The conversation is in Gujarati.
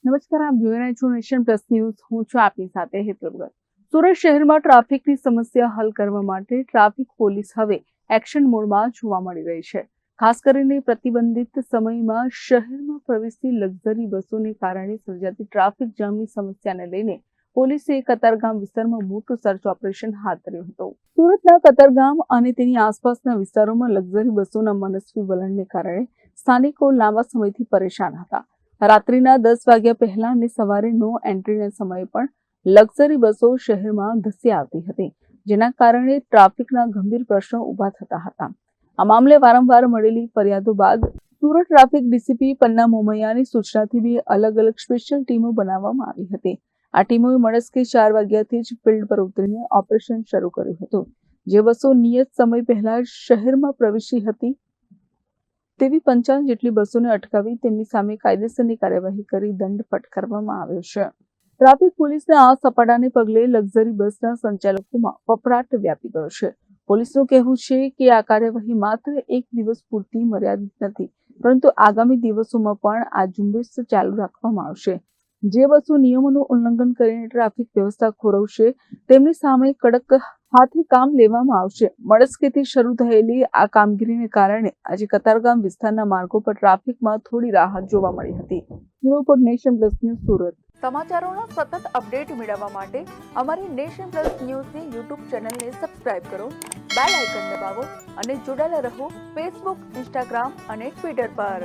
નમસ્કાર, આપ જોઈ રહ્યા છો નેશન પ્લસ ન્યૂઝ. હું છું આપની સાથે હેતલ ભગત. સુરત શહેરમાં ટ્રાફિકની સમસ્યા હલ કરવા માટે ટ્રાફિક પોલીસ હવે એક્શન મોડમાં જોવા મળી રહી છે. ખાસ કરીને પ્રતિબંધિત સમયમાં શહેરમાં પ્રવેશતી લક્ઝરી બસોને કારણે સર્જાતી ટ્રાફિક જામની સમસ્યાને લઈને પોલીસે કતારગામ વિસ્તારમાં મોટું સર્ચ ઓપરેશન હાથ ધર્યું હતું. સુરતના કતારગામ અને તેની આસપાસના વિસ્તારોમાં લક્ઝરી બસોના મનસ્વી વલણને કારણે સ્થાનિકો લાંબા સમયથી પરેશાન હતા. રાત્રિના 10 વાગ્યા પહેલા અને સવારે નો એન્ટ્રીના સમયે પણ લક્ઝરી બસો શહેરમાં ધસી આવતી હતી, જેના કારણે ટ્રાફિકના ગંભીર પ્રશ્નો ઊભા થતા હતા. આ મામલે વારંવાર મળેલી ફરિયાદો બાદ સુરત ટ્રાફિક ડીસીપી પન્ના મોમૈયાની સૂચનાથી 2 અલગ અલગ સ્પેશિયલ ટીમો બનાવવામાં આવી હતી. આ ટીમોએ મળસ્કે 4 વાગ્યાથી જ ફિલ્ડ પર ઉતરીને ઓપરેશન શરૂ કર્યું હતું. જે બસો નિયત સમય પહેલા શહેરમાં પ્રવેશી હતી તેવી 55 જેટલી બસોને અટકાવી તેમની સામે કાયદેસરની કાર્યવાહી કરી દંડ ફટકારવામાં આવ્યો છે. ટ્રાફિક પોલીસના આ સપાટાને પગલે લક્ઝરી બસના સંચાલકોમાં ફફડાટ વ્યાપી ગયો છે. પોલીસનું કહેવું છે કે આ કાર્યવાહી માત્ર 1 દિવસ પૂરતી મર્યાદિત નથી, પરંતુ આગામી દિવસોમાં પણ આ ઝુંબેશ ચાલુ રાખવામાં આવશે. જે બસો નિયમોનું ઉલ્લંઘન કરીને ટ્રાફિક વ્યવસ્થા ખોરવશે તેમની સામે કડક હાથે કામ લેવામાં આવશે. મળસ્કેથી શરૂ થયેલી આ કામગીરીને કારણે આજે કતારગામ વિસ્તારના માર્ગો પર ટ્રાફિકમાં થોડી રાહત જોવા મળી હતી. Report nation plus news Surat. સમાચારોના સતત અપડેટ મેળવવા માટે અમારી નેશન પ્લસ ન્યૂઝની યુટ્યુબ ચેનલને સબસ્ક્રાઇબ કરો, બેલ આઇકન દબાવો અને જોડાયેલા રહો ફેસબુક, ઇન્સ્ટાગ્રામ અને ટ્વિટર પર.